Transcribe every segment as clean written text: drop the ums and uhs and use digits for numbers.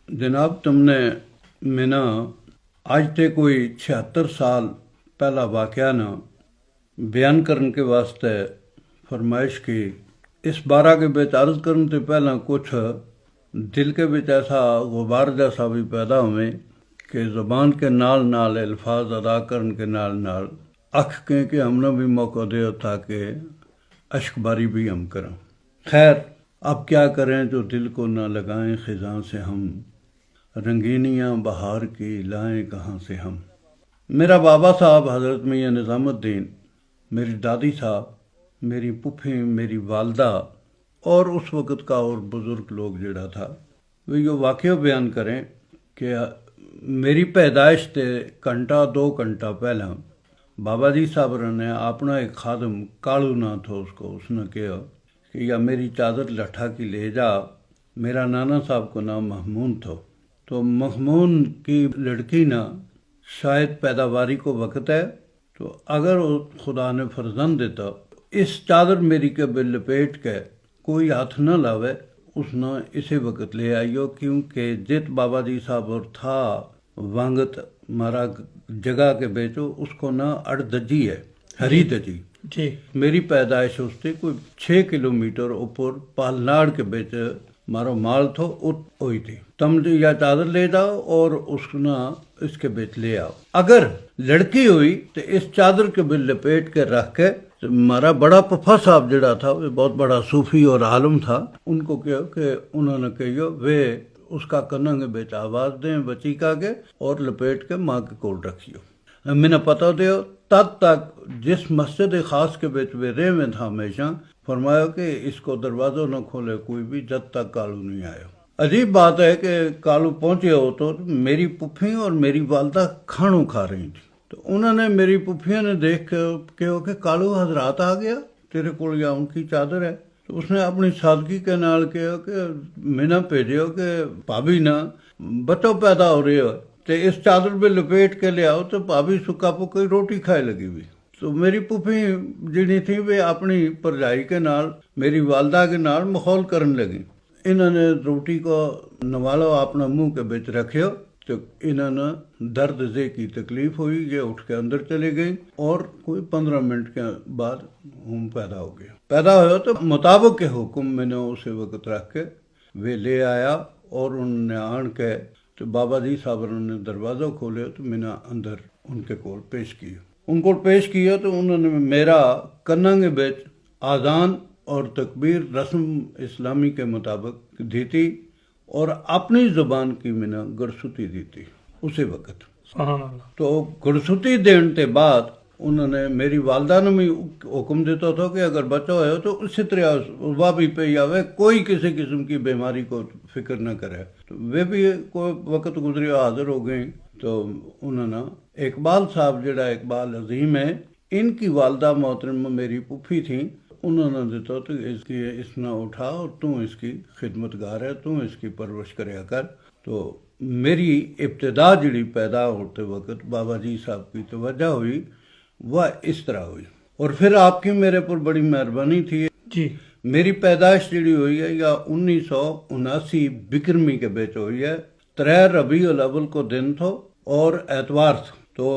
جناب تم نے میں نا آج تے کوئی 76 سال پہلا واقعہ نا بیان کرنے کے واسطے فرمائش کی. اس بارہ کے بچ عرض کرنے سے پہلا کچھ دل کے بچ ایسا غبار جیسا بھی پیدا ہوئے کہ زبان کے نال نال الفاظ ادا کرنے کے نال نال اکھ کہ ہم نے بھی موقع دیا تاکہ اشک باری بھی ہم کریں. خیر اب کیا کریں جو دل کو نہ لگائیں خزاں سے ہم، رنگینیاں بہار کی لائیں کہاں سے ہم. میرا بابا صاحب حضرت میاں نظام الدین، میری دادی صاحب، میری پھپھی، میری والدہ اور اس وقت کا اور بزرگ لوگ جڑا تھا وہ یہ واقعہ بیان کریں کہ میری پیدائش تے گھنٹہ 2 گھنٹہ پہلا بابا جی صاحب نے اپنا ایک خادم کالو نہ تھا اس نے کہا کہ یا میری چادر لٹھا کی لے جا. میرا نانا صاحب کو نام محمود تھا، تو محمود کی لڑکی نا شاید پیداواری کو وقت ہے، تو اگر خدا نے فرزند دیتا اس چادر میری کے بل لپیٹ کے کوئی ہاتھ نہ لاوے اس نے اسی وقت لے آئیو، کیونکہ جت بابا جی صاحب اور تھا وانگت مارا جگہ کے بیچو اس کو نہ اڑ دجی ہے ہری دجی جی. میری پیدائش اس سے کوئی 6 کلومیٹر اوپر پالناڑ کے بیچ مارو مال تھو ہوئی تھی. تم یا چادر لے جاؤ اور اس نا اس کے بیچ لے آؤ. اگر لڑکی ہوئی تو اس چادر کے بل لپیٹ کے رکھ کے ہمارا بڑا پپا صاحب جڑا تھا وہ بہت بڑا صوفی اور عالم تھا، ان کو کہو کہ انہوں نے کہو وہ اس کا کنن کے بیچ آواز دیں بچی کا کے اور لپیٹ کے ماں کے کول رکھیو. میں نے پتہ دیو تب تک جس مسجد خاص کے بیچ وہ رہ میں تھا ہمیشہ فرمایا کہ اس کو دروازہ نہ کھولے کوئی بھی جب تک کالو نہیں آیا. عجیب بات ہے کہ کالو پہنچے ہو تو میری پھپھی اور میری والدہ کھانوں کھا رہی تھی، تو انہوں نے میری پھپھیوں نے دیکھ کے کہو کہ کالو حضرات آ گیا تیرے کو یا ان کی چادر ہے. تو اس نے اپنی سادگی کے نال کہا کہ میں نہ بھیجو کہ بھابی نہ بچوں پیدا ہو رہے ہو تو اس چادر میں لپیٹ کے لے آؤ تو بھابی سکا پکی روٹی کھائے لگی ہوئی. تو میری پھپھی جڑی تھی وہ اپنی پرجائی کے نال میری والدہ کے نال مخول کرنے لگی. انہوں نے روٹی کو نوالو اپنا منہ کے بچ رکھو تو انہوں نے درد زے کی تکلیف ہوئی، یہ اٹھ کے اندر چلے گئی اور کوئی 15 منٹ کے بعد ہم پیدا ہو گیا. پیدا ہوا تو مطابق کے حکم میں نے اسے وقت رکھ کے وہ لے آیا اور انہوں نے آن کے تو بابا جی صاحب نے دروازہ کھولے تو میں نے اندر ان کے کول پیش کیا. ان کو پیش کیا تو انہوں نے میرا کنن کے بیچ آذان اور تکبیر رسم اسلامی کے مطابق دی تھی اور اپنی زبان کی میں نے گڑسوتی دی تھی اسی وقت. سبحان اللہ. تو گڑسوتی دینے کے بعد انہوں نے میری والدہ نے بھی حکم دیتا تھا کہ اگر بچہ ہے تو اسی طرح وہ بھی پہ آوے، کوئی کسی قسم کی بیماری کو فکر نہ کرے. تو وہ بھی کوئی وقت گزری حاضر ہو گئیں. تو انہوں نے اقبال صاحب جڑا اقبال عظیم ہے ان کی والدہ محترمہ میری پھپھی تھیں، انہوں نے دیتا تو اس نے اٹھا اور تم اس کی خدمت گار ہے، تم اس کی پرورش کریا کر. تو میری ابتدا جڑی پیدا ہوتے وقت بابا جی صاحب کی توجہ ہوئی وہ اس طرح ہوئی. اور پھر آپ کی میرے پر بڑی مہربانی تھی. جی. میری پیدائش جڑی ہوئی ہے یا 1979 بکرمی کے بیچ ہوئی ہے. 3 ربیع الاول کو دن تھو اور اتوار تھا. تو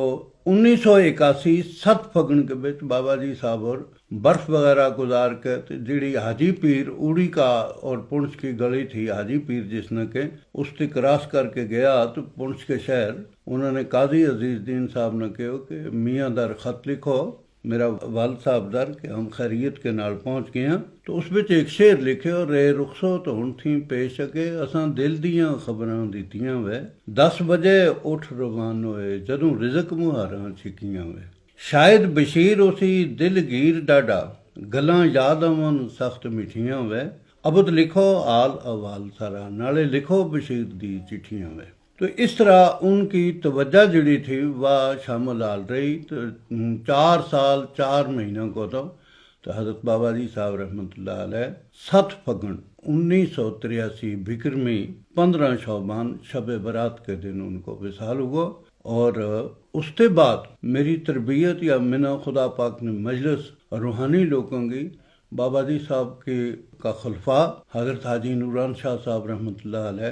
1981 7 پھگن کے بیچ بابا جی صاحب اور برف وغیرہ گزار کے جڑی حاجی پیر اوڑی کا اور پونچھ کی گلی تھی حاجی پیر جس نے کہ اس سے کراس کر کے گیا تو پونچھ کے شہر انہوں نے قاضی عزیز دین صاحب نے کہو کہ میاں در خط لکھو میرا والد صاحب در کہ ہم خیریت کے نال پہنچ گئے ہیں. تو اس بچ ایک شعر لکھے اور رے رخصو تو ہن تھی پیش کے اساں دل دیاں خبراں دتیاں وے 10 بجے اٹھ روان ہوئے جدوں رزق مہاراں چھکیاں وے. شاید بشیر اسی دل گیر ڈاڈا گلاں یاد آون سخت مٹھیاں وے. ابد لکھو آل اوال سارا نالے لکھو بشیر دی چٹھیاں وے. تو اس طرح ان کی توجہ جڑی تھی وہ شامل آل رہی. تو 4 سال 4 مہینوں کو تو حضرت بابا جی صاحب رحمۃ اللہ علیہ 7 پھگن 1983 بکرمی 15 شعبان شب برات کے دن ان کو وصال ہوا. اور اس کے بعد میری تربیت یا منا خدا پاک نے مجلس روحانی لوگوں کی بابا جی صاحب کے کا خلفاء حضرت حاجی نوران شاہ صاحب رحمۃ اللہ علیہ،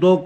2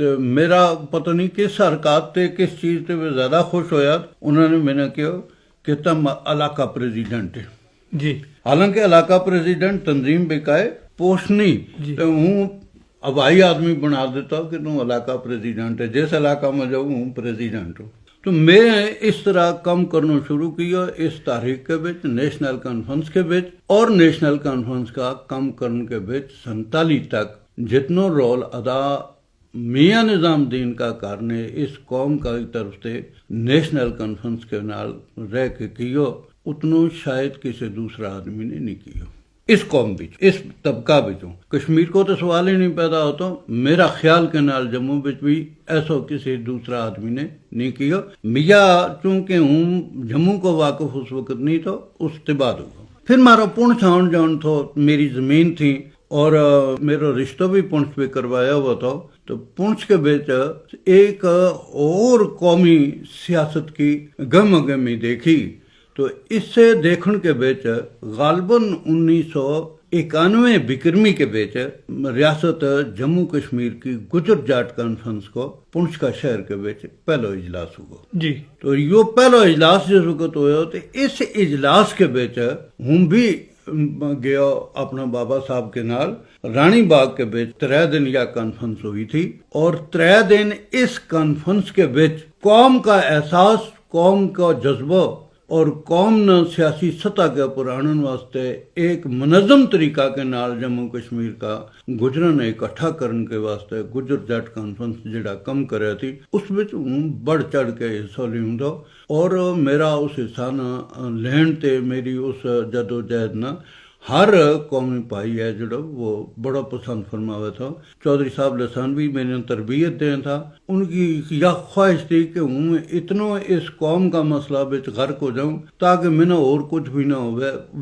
تو میرا پتہ نہیں کس حرکات تے کس چیز تے وہ زیادہ خوش ہویا، انہوں نے میں نے کہا کہ تم علاقہ پریزیڈنٹ ہے. جی حالانکہ علاقہ پریزیڈنٹ تنظیم بکائے پوسٹ نہیں، جی. تو ہوں ابائی آدمی بنا دیتا کہ تم علاقہ پریزیڈنٹ ہے، جس علاقہ میں جاؤں ہوں پریزیڈنٹ ہوں. تو میں اس طرح کم کرنا شروع کیا اس تاریخ کے بچ نیشنل کانفرنس کے بچ، اور نیشنل کانفرنس کا کم کرنے کے بچ 47 تک جتنا رول ادا میاں نظام الدین کا کرنے اس قوم کا طرف سے نیشنل کانفرنس کے نال رہ کے کیو اتنا شاید کسی دوسرا آدمی نے نہیں کیا اس قوم بچ، اس طبقہ بچوں. کشمیر کو تو سوال ہی نہیں پیدا ہوتا، میرا خیال کے نال جموں بچ بھی ایسا کسی دوسرا آدمی نے نہیں کیا. میاں چونکہ ہوں جموں کو واقف اس وقت نہیں تو اس کے بعد ہوا. پھر مارا پونچھ آن جان تھو، میری زمین تھی اور میرا رشتہ بھی پونچھ پہ کروایا ہوا تھا. تو پونچھ کے بیچ ایک اور قومی سیاست کی گہمی دیکھی. تو اس سے دیکھن کے بیچ غالباً 1991 بکرمی کے بیچ ریاست جموں کشمیر کی گجر جاٹ کانفرنس کو پونچھ کا شہر کے بیچ پہلا اجلاس ہوا. جی. تو یہ پہلا اجلاس جس وقت ہوا تو اس اجلاس کے بیچ ہوں بھی گیا اپنا بابا صاحب کے نال رانی باغ کے بیچ 3 دن یا کانفرنس ہوئی تھی. اور 3 دن اس کانفرنس کے بیچ قوم کا احساس، قوم کا جذبہ اور قوم نے سیاسی سطح کے پر آنن واسطے ایک منظم طریقہ کے نال جموں کشمیر کا گجروں نے اکٹھا کرنے کے واسطے گجر جاٹ کانفرنس جڑا کم کرے تھی اس وچ بڑھ چڑھ کے حصہ لیوں دا. اور میرا اس حصہ نہ لین تے میری اس جدوجہد نہ ہر قومی بھائی ہے جڑا وہ بڑا پسند فرمایا تھا. چودھری صاحب لسانوی میں نے تربیت دیں تھا، ان کی یہ خواہش تھی کہ ہوں اتنا اس قوم کا مسئلہ بچ غرق ہو جاؤں تاکہ میں نے اور کچھ بھی نہ ہو،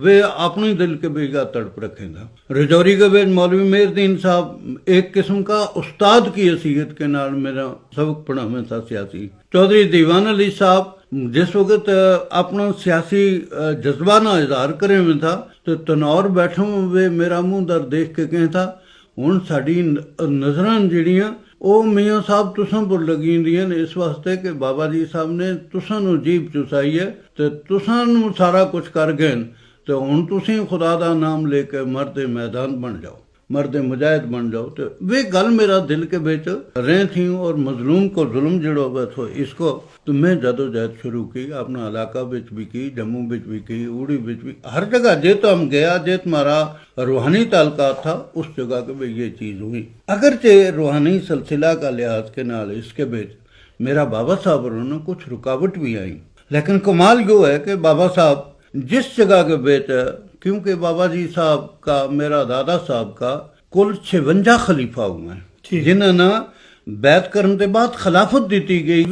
وہ اپنے دل کے بھی تڑپ رکھیں تھا. رجوری کے بیچ مولوی مہر الدین صاحب ایک قسم کا استاد کی حیثیت کے نال میرا سبق پڑھا میں تھا سیاسی. چودھری دیوان علی صاحب جس وقت اپنا سیاسی جذبہ نہ اظہار کرے میں تھا تو تنور بیٹھوں ہوئے میرا منہ در دیکھ کے کہیں تھا ہوں ساری نظراں جڑیاں وہ میاں صاحب تساں پر لگی دیاں اس واسطے کہ بابا جی صاحب نے تساں نو جیب چسائی ہے تو تساں نو سارا کچھ کر گئے تو ہوں تسی خدا دا نام لے کے مرد میدان بن جاؤ، مرد مجاہد بن جاؤ. تو وہ گل میرا دل کے بیچ رہ تھی اور مظلوم کو ظلم جڑا ہوا تھا اس کو تو میں جدوجہد شروع کی اپنا علاقہ بچ بھی کی، جموں بچ بھی کی، اوڑی بچ بھی، ہر جگہ جے تو ہم گیا جے تمہارا روحانی تعلقات تھا اس جگہ کے بھی یہ چیز ہوئی. اگرچہ روحانی سلسلہ کا لحاظ کے نال اس کے بیچ میرا بابا صاحب انہوں نے کچھ رکاوٹ بھی آئی، لیکن کمال یہ ہے کہ بابا صاحب جس جگہ کے بیچ کیونکہ بابا جی صاحب کا میرا دادا صاحب کا کل 56 خلیفہ ہوئے ہیں جنہوں نے بیعت کرنے کے بعد خلافت دیتی گئی،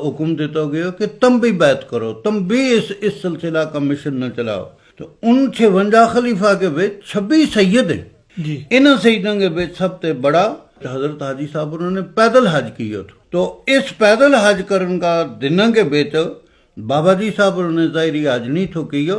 حکم دیتا گیا کہ تم بھی بیعت کرو، تم بھی اس سلسلہ کا مشن نہ چلاؤ. تو ان 56 خلیفہ کے بیچ 26 سید ہیں. جی. ان سیدوں کے بیچ سب سے بڑا حضرت حاجی صاحب انہوں نے پیدل حج کیا تھا. تو اس پیدل حج کرنے کا دنوں کے بیچ بابا جی صاحب انہوں نے ظاہری حج نہیں تھو کیا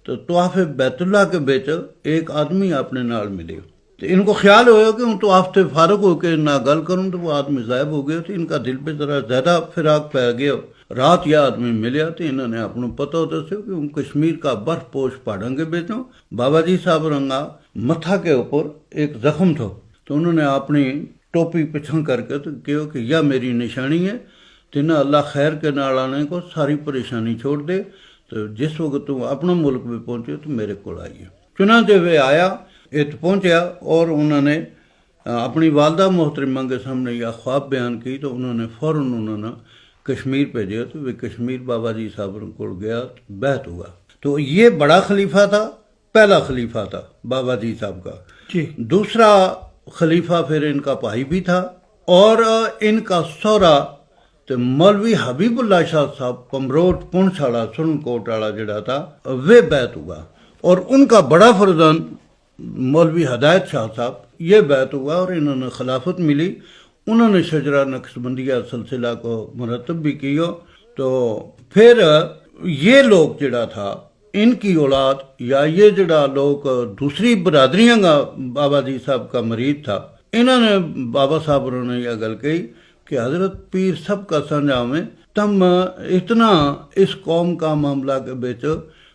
تو طواف بیت اللہ کے بیچ ایک آدمی اپنے نال ملے. تو ان کو خیال ہوا کہ ہوں تو آپ سے فارغ ہو کے نہ گل کروں تو وہ آدمی غائب ہو گیا. تو ان کا دل پہ ذرا زیادہ فراق پہ گیا. رات یہ آدمی ملیا تو انہوں نے اپنا پتہ ہوتا سے کہ کشمیر کا برف پوش پہاڑوں کے بیچوں بابا جی صاحب رنگا متھا کے اوپر ایک زخم تھا. تو انہوں نے اپنی ٹوپی پچھا کر کے تو کہو کہ یہ میری نشانی ہے، تینہ اللہ خیر کے نال آنے کو ساری پریشانی چھوڑ دے. تو جس وقت تم اپنا ملک میں پہنچے تو میرے کو آئیے. چنانچہ وہ آیا پہنچیا اور انہوں نے اپنی والدہ محترمہ کے سامنے یہ خواب بیان کی تو انہوں نے فوراً انہوں نے کشمیر بھیجے. تو وہ کشمیر بابا جی صاحب کو گیا، بیعت ہوا. تو یہ بڑا خلیفہ تھا، پہلا خلیفہ تھا بابا جی صاحب کا. دوسرا خلیفہ پھر ان کا بھائی بھی تھا اور ان کا سورا تو مولوی حبیب اللہ شاہ صاحب پمروٹ پونچھ والا سن کوٹ والا جڑا تھا وہ بیعت ہوا. اور ان کا بڑا فرزند مولوی ہدایت شاہ صاحب یہ بیعت ہوا اور انہوں نے خلافت ملی. انہوں نے شجرہ نقشبندیہ سلسلہ کو مرتب بھی کیا. تو پھر یہ لوگ جڑا تھا ان کی اولاد یا یہ جڑا لوگ دوسری برادریاں کا بابا جی صاحب کا مرید تھا انہوں نے بابا صاحب انہوں نے یہ گل کہی کہ حضرت پیر سب کا سنجا میں تم اتنا اس قوم کا معاملہ کے بیچ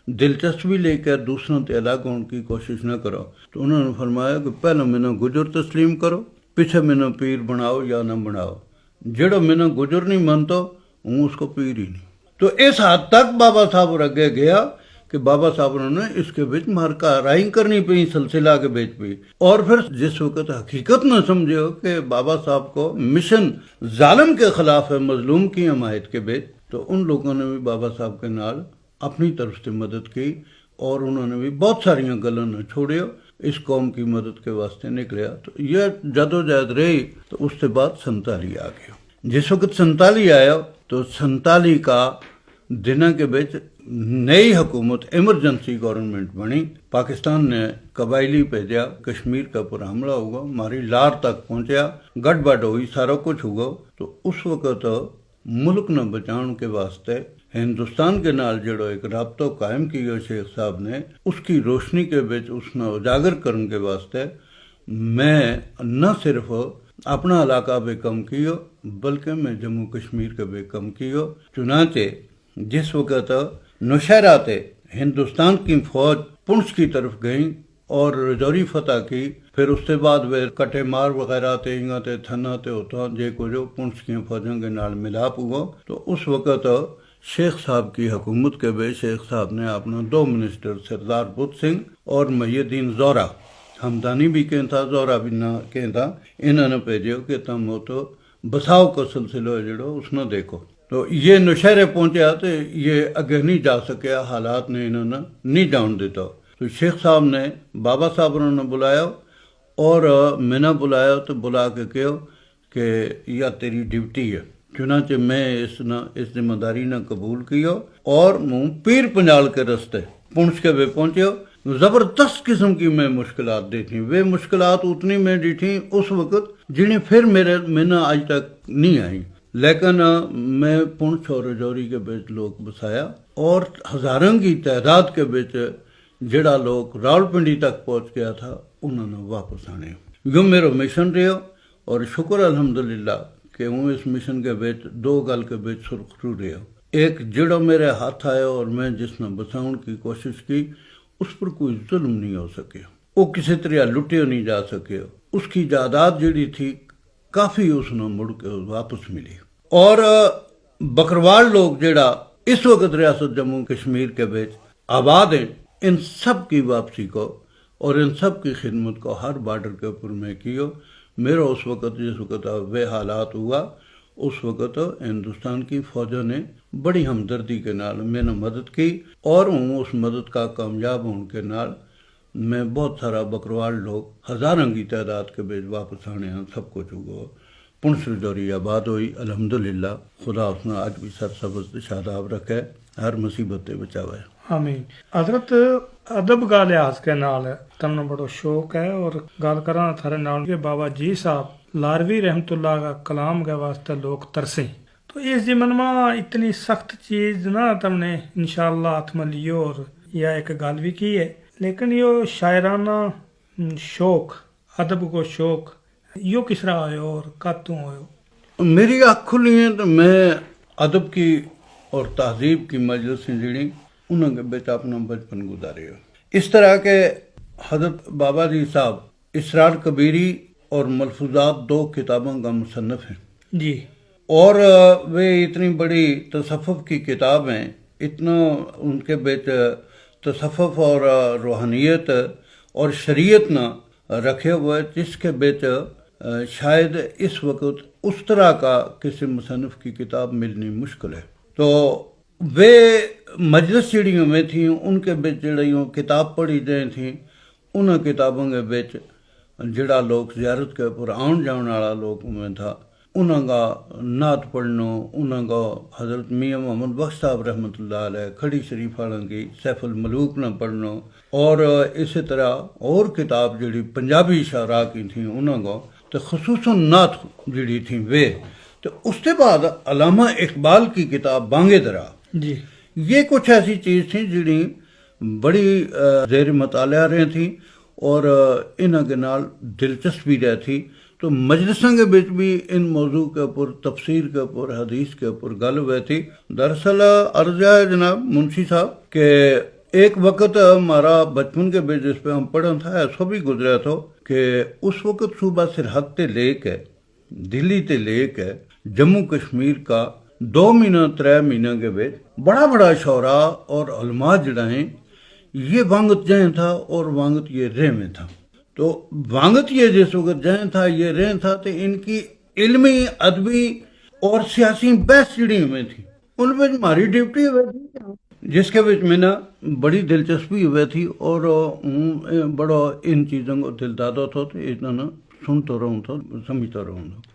دلچسپی لے کر دوسروں سے الگ ہونے کی کوشش نہ کرو. تو انہوں نے فرمایا کہ پہلے میں گجر تسلیم کرو، پیچھے میں پیر بناؤ یا نہ بناؤ. جڑا میں گجر نہیں مانتا ہوں اس کو پیر ہی نہیں. تو اس حد تک بابا صاحب اگے گیا کہ بابا صاحب نے اس کے بیچ مارکا رائی کرنی پئی سلسلہ کے بیچ پہ. اور پھر جس وقت حقیقت نہ سمجھے ہو کہ بابا صاحب کو مشن ظالم کے خلاف ہے، مظلوم کی حمایت کے بیچ، تو ان لوگوں نے بھی بابا صاحب کے نال اپنی طرف سے مدد کی اور انہوں نے بھی بہت ساری گلوں نہ چھوڑے، اس قوم کی مدد کے واسطے نکلیا. تو یہ جدوجہد رہی. تو اس کے بعد 47 آ گیا. جس وقت 47 آیا تو 47 کا دنوں کے بیچ نئی حکومت ایمرجنسی گورنمنٹ بنی. پاکستان نے قبائلی بھیجا، کشمیر کا پر حملہ ہوگا، ہماری لار تک پہنچیا، گڑبڑ ہوئی، سارا کچھ ہوگا. تو اس وقت ملک نہ بچاؤ کے واسطے ہندوستان کے نال جڑو ایک رابطہ قائم کیا شیخ صاحب نے، اس کی روشنی کے بیچ اس نے اجاگر کرنے کے واسطے میں نہ صرف اپنا علاقہ بے کم کیو بلکہ میں جموں کشمیر کے بے کم کیو. چنانچہ جس وقت نوشہرہ تے ہندوستان کی فوج پنچ کی طرف گئیں اور رجوری فتح کی، پھر اس کے بعد وہ کٹے مار وغیرہ تے انگا تے تھنا تے ہوتا جے کو جو پنچ کی فوجوں کے نال ملاپ ہوا. تو اس وقت شیخ صاحب کی حکومت کے بے شیخ صاحب نے اپنا 2 منسٹر سردار بت سنگھ اور محی الدین زورا، ہمدانی بھی کہیں تھا زورا بھی نہ کہیں تھا، انہوں نے بھیجو کہ تم ہو تو بساؤ کا سلسلہ جڑو اس نے دیکھو. تو یہ نوشہرے پہنچیا تو یہ اگے نہیں جا سکیا، حالات نے انہوں نے نہیں جان دیتا. تو شیخ صاحب نے بابا صاحب نے بلایا اور میں نے بلایا تو بلا کے کہو کہ یہ تیری ڈیوٹی ہے. چنانچہ میں اس ذمہ داری نے قبول کیا اور منہ پیر پنجال کے رستے پونچھ کے بے پہنچے. زبردست قسم کی میں مشکلات دی تھیں، وہ مشکلات اتنی میں دی تھیں اس وقت جنہیں پھر میں نے آج تک نہیں آئی. لیکن میں پونچھ اور رجوری کے بیچ لوگ بسایا اور ہزاروں کی تعداد کے بیچ جڑا لوگ راولپنڈی تک پہنچ گیا تھا انہوں نے واپس آنے. یوں میرا مشن رہا اور شکر الحمدللہ کہ ہوں اس مشن کے بیچ 2 گل کے بیچ سرخرو رہا. ایک جڑا میرے ہاتھ آیا اور میں جس نے بچاؤں کی کوشش کی اس پر کوئی ظلم نہیں ہو سکے، وہ کسی طرح لٹے نہیں جا سکے. اس کی جائیداد جڑی تھی کافی اس نے مڑ کے واپس ملی. اور بکروال لوگ جڑا اس وقت ریاست جموں کشمیر کے بیچ آباد ہیں، ان سب کی واپسی کو اور ان سب کی خدمت کو ہر بارڈر کے اوپر میں کیو. میرا اس وقت جس وقت وہ حالات ہوا اس وقت ہندوستان کی فوجوں نے بڑی ہمدردی کے نال میں نے مدد کی اور اس مدد کا کامیاب ہونے کے نال میں بہت سارا بکروال لوگ ہزاروں کی تعداد کے بیچ واپس آنے ہیں. سب کچھ ہوا، پنچ رجوری آباد ہوئی الحمدللہ. خدا اس نے آج بھی سرسبز شاداب رکھے، ہر مصیبت سے بچاوے. آمین. حضرت ادب کا لحاظ کے نال تمہیں بڑا شوق ہے اور گل کرنا تھارے نال کہ بابا جی صاحب لاروی رحمت اللہ کا کلام کے واسطے لوگ ترسیں. تو اس ضمن میں اتنی سخت چیز نہ تم نے انشاءاللہ ہاتھ میں لیو اور یا ایک گل بھی کی ہے، لیکن یہ شاعرانہ شوق، ادب کو شوق یوں کس طرح آئے اور کاتوں ہوئے؟ میری آنکھ کھلی ہیں تو میں ادب کی اور تہذیب کی مجلس جڑی انہوں کے بیچ اپنا بچپن گزارے ہو. اس طرح کے حضرت بابا جی صاحب اسرار کبیری اور ملفوظات 2 کتابوں کا مصنف ہیں جی، اور وہ اتنی بڑی تصوف کی کتاب ہیں، اتنا ان کے بیچ تصوف اور روحانیت اور شریعت نہ رکھے ہوئے جس کے بیچ شاید اس وقت اس طرح کا کسی مصنف کی کتاب ملنی مشکل ہے. تو وہ مجلس جڑیوں میں تھیں ان کے بیچ جڑیوں کتاب پڑھی جائیں تھیں، انہوں کتابوں کے بیچ جڑا لوگ زیارت کے اوپر آن جان والا لوگ میں تھا، انہوں کا نعت پڑھنا، انہوں کا حضرت میاں محمد بخش صاحب رحمۃ اللہ علیہ کھڑی شریف والوں کی سیف الملوک نہ پڑھنا، اور اسی طرح اور کتاب جڑی پنجابی شاعراء کی تھیں انہوں کو تو خصوصاً نعت جڑی تھیں وہ. تو اس کے بعد علامہ اقبال کی کتاب بانگے درا جی، یہ کچھ ایسی چیز تھیں جڑی بڑی زیر مطالعہ رہی تھیں اور انہوں کے نال دلچسپی رہی تھی. تو مجلساں کے بچ بھی ان موضوع کے اوپر تفسیر کے اوپر حدیث کے اوپر گل ہوئی تھی. دراصل عرض ہے جناب منشی صاحب کہ ایک وقت ہمارا بچپن کے بچ جس پہ ہم پڑھا تھا ایسا بھی گزرا تھا کہ اس وقت صوبہ سرحد تے لے کے دلی تے لے کے جموں کشمیر کا 2 مہینہ 3 مہینہ کے بچ بڑا شعراء اور علماء جڑا ہیں یہ وانگت جائیں تھا اور وانگت یہ رہ میں تھا. تو وانگت یہ جس وقت جائیں تھا یہ رہ تھا تو ان کی علمی ادبی اور سیاسی بحث جڑی ہوئی تھی ان میں ہماری ڈیوٹی ہوئی تھی جس کے وچ میں نا بڑی دلچسپی ہوئی تھی اور بڑا ان چیزوں کو دل دادا تھا تو اتنا نا سنتا رہوں تھا سمجھتا رہوں تھا.